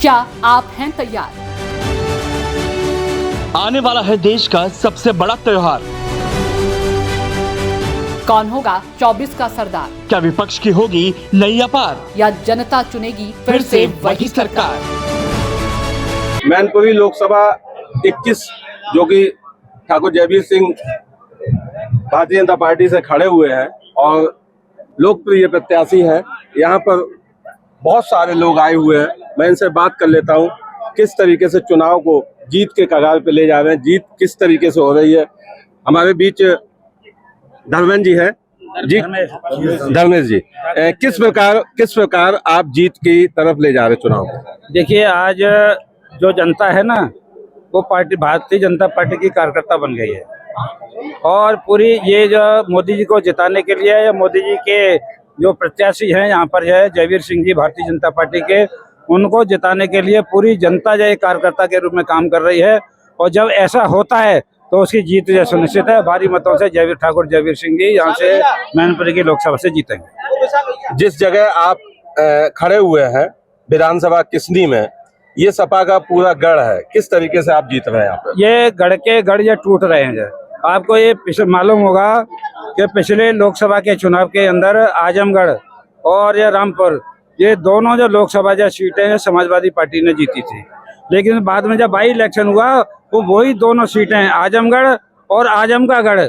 क्या आप हैं तैयार? आने वाला है देश का सबसे बड़ा त्योहार। कौन होगा 24 का सरदार? क्या विपक्ष की होगी नई अपार या जनता चुनेगी फिर से वही सरकार? मैनपुरी लोकसभा 21 जो कि ठाकुर जयवीर सिंह भारतीय जनता पार्टी से खड़े हुए हैं और लोकप्रिय प्रत्याशी हैं। यहाँ पर बहुत सारे लोग आए हुए हैं। मैं इनसे बात कर लेता हूँ किस तरीके से चुनाव को जीत के कगार पे ले जा रहे हैं, जीत किस तरीके से हो रही है। हमारे बीच धर्मेंद्र जी है। जी धर्मेंद्र जी, किस प्रकार आप जीत की तरफ ले जा रहे हैं चुनाव को? देखिए, आज जो जनता है ना, वो पार्टी भारतीय जनता पार्टी की कार्यकर्ता बन गई है और पूरी ये जो मोदी जी को जिताने के लिए या मोदी जी के जो प्रत्याशी हैं यहाँ पर है जयवीर सिंह जी भारतीय जनता पार्टी के, उनको जिताने के लिए पूरी जनता जो एक कार्यकर्ता के रूप में काम कर रही है। और जब ऐसा होता है तो उसकी जीत जो सुनिश्चित है। भारी मतों से ठाकुर जयवीर सिंह जी यहाँ से मैनपुरी की लोकसभा से जीतेंगे। जिस जगह आप खड़े हुए हैं विधानसभा किसनी में, ये सपा का पूरा गढ़ है, किस तरीके से आप जीत रहे हैं यहाँ पे? ये गढ़ के गढ़ ये टूट रहे हैं। आपको ये मालूम होगा कि पिछले लोकसभा के चुनाव के अंदर आजमगढ़ और ये रामपुर, ये दोनों जो लोकसभा जो सीटें हैं समाजवादी पार्टी ने जीती थी, लेकिन बाद में जब बाई इलेक्शन हुआ तो वही दोनों सीटें आजमगढ़ और आजम का गढ़,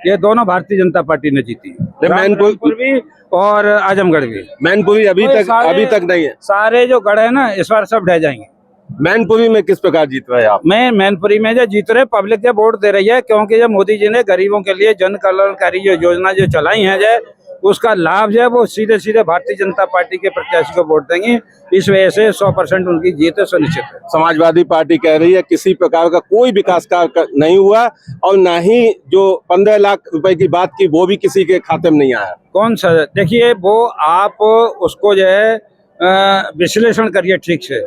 ये दोनों भारतीय जनता पार्टी ने जीती। मैनपुर भी और आजमगढ़ भी। मैनपुरी अभी तक नहीं है। सारे जो गढ़ है ना इस बार सब ढह जाएंगे। मैनपुरी में किस प्रकार जीत रहे हैं आप? मैनपुरी में जो जीत रहे, पब्लिक जो वोट दे रही है, क्योंकि जब मोदी जी ने गरीबों के लिए जन कल्याणकारी जो योजना जो चलाई है जो उसका लाभ जो है वो सीधे सीधे भारतीय जनता पार्टी के प्रत्याशी को वोट देंगे। इस वजह से 100% उनकी जीत सुनिश्चित है। समाजवादी पार्टी कह रही है किसी प्रकार का कोई विकास कार्य नहीं हुआ और ना ही जो 15 लाख रुपए की बात की वो भी किसी के खाते में नहीं आया। कौन सा? देखिए, वो आप उसको जो है विश्लेषण करिए ठीक से।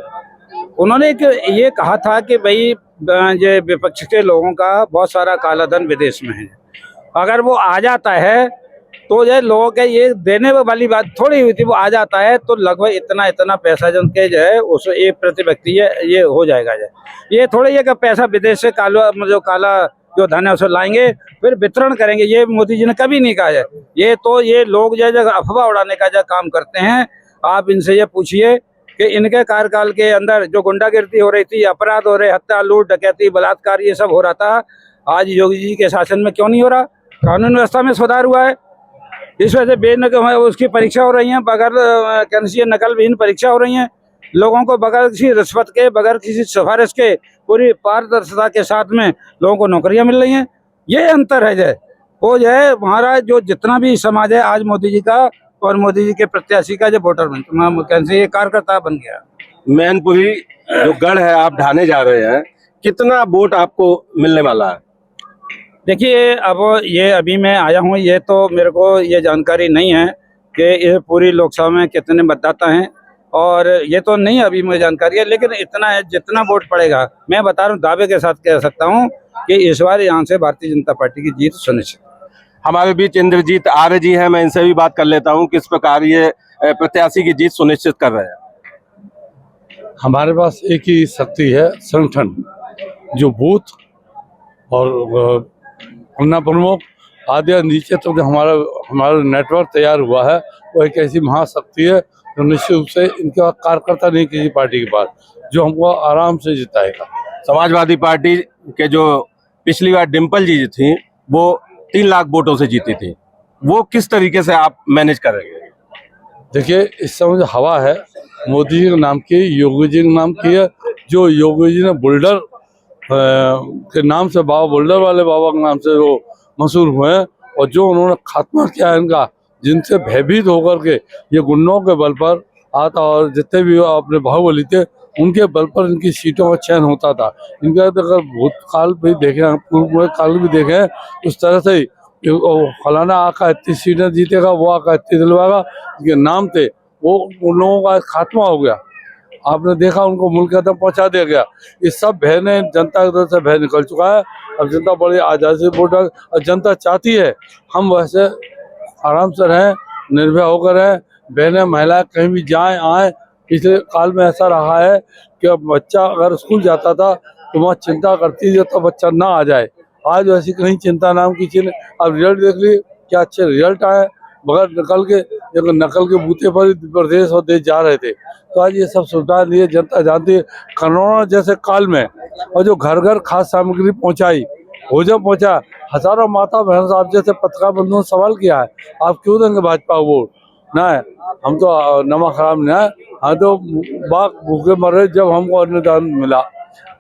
उन्होंने ये कहा था कि भाई ये विपक्ष के लोगों का बहुत सारा काला धन विदेश में है, अगर वो आ जाता है तो ये लोगों के ये देने वाली बात थोड़ी हुई थी। वो आ जाता है तो लगभग इतना पैसा जन के जो है उस एक प्रति व्यक्ति ये हो जाएगा। ये थोड़ी है कि पैसा विदेश से काला जो धन है उसे लाएंगे फिर वितरण करेंगे, ये मोदी जी ने कभी नहीं कहा है। ये लोग जो है अफवाह उड़ाने का जो काम करते हैं। आप इनसे ये पूछिए कि इनके कार्यकाल के अंदर जो गुंडागिर्दी हो रही थी, अपराध हो रहे, हत्या लूट डकैती बलात्कार ये सब हो रहा था, आज योगी जी के शासन में क्यों नहीं हो रहा? कानून व्यवस्था में सुधार हुआ है। इस वजह से बेनकाम उसकी परीक्षा हो रही है, बगैर कैंसी नकल विहीन परीक्षा हो रही है। लोगों को बगैर किसी रिश्वत के, बगैर किसी सिफारिश के पूरी पारदर्शिता के साथ में लोगों को नौकरियां मिल रही हैं। ये अंतर है जय वो जो है हमारा जो जितना भी समाज है आज मोदी जी का और मोदी जी के प्रत्याशी का जो वोटर कैसे ये कार्यकर्ता बन गया। मैनपुरी जो गढ़ है आप ढाने जा रहे हैं, कितना वोट आपको मिलने वाला है? देखिए, अब ये अभी मैं आया हूँ, ये तो मेरे को ये जानकारी नहीं है कि ये पूरी लोकसभा में कितने मतदाता हैं, और ये तो नहीं अभी मुझे जानकारी है, लेकिन इतना है जितना वोट पड़ेगा मैं बता रहा हूँ, दावे के साथ कह सकता हूँ कि इस बार यहाँ से भारतीय जनता पार्टी की जीत सुनिश्चित। हमारे बीच इंद्रजीत आर्य जी हैं, मैं इनसे भी बात कर लेता हूँ किस प्रकार ये प्रत्याशी की जीत सुनिश्चित कर रहे हैं। हमारे पास एक ही शक्ति है, संगठन, जो बूथ और पन्ना प्रमुख आदि नीचे तो जो हमारा नेटवर्क तैयार हुआ है वो एक ऐसी महाशक्ति है जो निश्चित रूप से इनके पास कार्यकर्ता नहीं किसी पार्टी के पास, जो हमको आराम से जिताएगा। समाजवादी पार्टी के जो पिछली बार डिम्पल जी थी वो 3 लाख वोटों से जीती थी, वो किस तरीके से आप मैनेज करेंगे? देखिए, इस समय जो हवा है मोदी जी के नाम की, योगी जी के नाम की है। जो योगी जी ने बुल्डर के नाम से बाबा बुल्डर वाले बाबा के नाम से वो मशहूर हुए हैं, और जो उन्होंने खात्मा किया है इनका, जिनसे भयभीत होकर के ये गुंडों के बल पर आता और जितने भी अपने बाहुबली थे उनके बल पर इनकी सीटों का चयन होता था। इनका अगर भूतकाल भी देखें, पूर्व काल भी देखें, उस तरह से फलाना आका इतनी सीटें जीतेगा, वो आका इतनी दिलवाएगा, इनके नाम थे, वो उन लोगों का खात्मा हो गया। आपने देखा उनको मुल्क तक पहुंचा दिया गया। इस सब भय ने जनता की तरफ से भय निकल चुका है। अब जनता बड़ी आजादी से वोट, और जनता चाहती है हम वैसे आराम से रहें, निर्भय होकर रहें, बहनें महिलाएं कहीं भी जाएं आएँ, पिछले काल में ऐसा रहा है कि अब बच्चा अगर स्कूल जाता था तो वहाँ चिंता करती थी तो बच्चा ना आ जाए। आज वैसी कहीं चिंता नाम की चीज नहीं। अब रिजल्ट देख लिए, क्या अच्छे रिजल्ट आए, बगैर नकल के बूते पर प्रदेश और देश जा रहे थे। तो आज ये सब सुविधा लिए जनता जानती है। कोरोना जैसे काल में और जो घर घर खाद्य सामग्री पहुंचाई, भोजन पहुंचा, हजारों माता बहन साहब जैसे पत्रकार बंधुओं ने सवाल किया है, आप क्यों देंगे भाजपा को वोट? ना है, हम तो नमक हराम नहीं है, हम तो बाग भूखे मर रहे जब हमको अन्नदान मिला।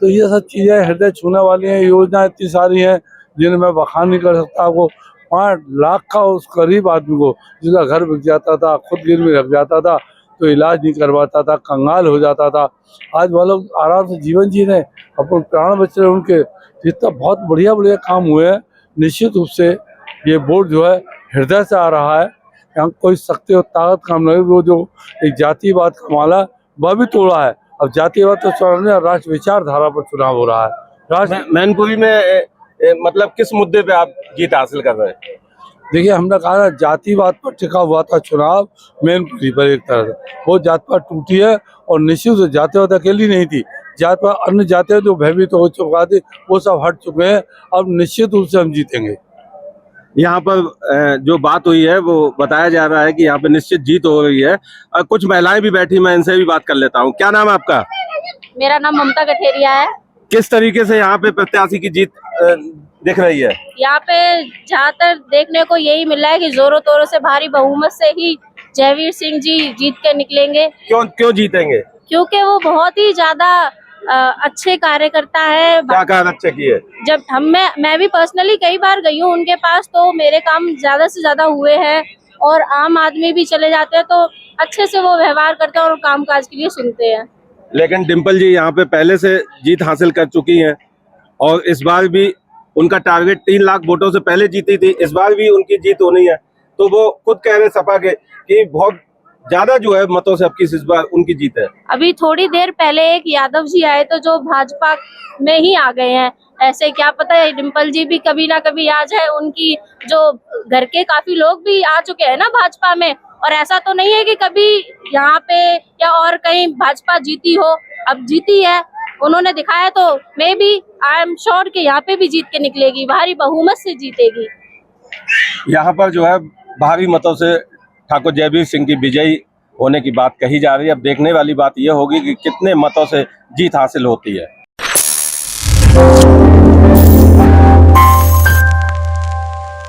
तो ये सब चीज़ें हृदय छूने वाली हैं। योजना इतनी सारी हैं जिन्हें मैं बखान नहीं कर सकता। आपको 5 लाख का उस गरीब आदमी को जिसका घर बिक जाता था, खुद गिरवी रख जाता था, तो इलाज नहीं करवाता था, कंगाल हो जाता था। आज वो लोग आराम से जीवन जी रहे हैं, अपने प्राण बच रहे हैं उनके। जितना बहुत बढ़िया बढ़िया काम हुए हैं। निश्चित रूप से ये वोट जो है हृदय से आ रहा है। यहाँ कोई शक्ति और ताकत काम नहीं। वो जो एक जातिवाद का माला वह भी तोड़ा है। अब जातिवाद तो चुनाव नहीं, राष्ट्र विचारधारा पर चुनाव हो रहा है। राष्ट्र मैनपुरी में मतलब किस मुद्दे पे आप जीत हासिल कर रहे हैं? देखिए, हमने कहा ना जातिवाद पर टिका हुआ था चुनाव मैनपुरी पर। एक तरह से वो जातिवाद टूटी है और निश्चित रूप से जातिवाद अकेली नहीं थी। जातिवाद अन्य जातियां जो भयभीत हो चुका थी वो सब हट चुके हैं। अब निश्चित रूप से हम जीतेंगे। यहाँ पर जो बात हुई है वो बताया जा रहा है कि यहाँ पे निश्चित जीत हो रही है। कुछ महिलाएं भी बैठी, मैं इनसे भी बात कर लेता हूँ। क्या नाम है आपका? मेरा नाम ममता कठेरिया है। किस तरीके से यहाँ पे प्रत्याशी की जीत दिख रही है? यहाँ पे ज्यादातर देखने को यही मिल रहा है कि जोरों तोरों से भारी बहुमत से ही जयवीर सिंह जी जीत के निकलेंगे। क्यों जीतेंगे? क्योंकि वो बहुत ही ज्यादा अच्छे कार्यकर्ता है। क्या कार्य अच्छे किए? जब मैं भी पर्सनली कई बार गई हूँ उनके पास, तो मेरे काम ज्यादा से ज्यादा हुए हैं और आम आदमी भी चले जाते हैं तो अच्छे से वो व्यवहार करते हैं और काम काज के लिए सुनते हैं। लेकिन डिम्पल जी यहाँ पे पहले से जीत हासिल कर चुकी हैं और इस बार भी उनका टारगेट 3 लाख वोटों से पहले जीती थी, इस बार भी उनकी जीत होनी है। तो वो खुद कह रहे सपा के कि बहुत ज्यादा जो है मतों से आपकी इस बार उनकी जीत है। अभी थोड़ी देर पहले एक यादव जी आए तो जो भाजपा में ही आ गए हैं। ऐसे क्या पता है डिम्पल जी भी कभी ना कभी आ जाए। उनकी जो घर के काफी लोग भी आ चुके हैं ना भाजपा में, और ऐसा तो नहीं है कि कभी यहाँ पे या और कहीं भाजपा जीती हो। अब जीती है, उन्होंने दिखाया, तो maybe I am sure कि यहाँ पे भी जीत के निकलेगी, भारी बहुमत से जीतेगी। यहाँ पर जो है भारी मतों से ठाकुर जयवीर सिंह की विजयी होने की बात कही जा रही है। अब देखने वाली बात यह होगी कि कितने मतों से जीत हासिल होती है।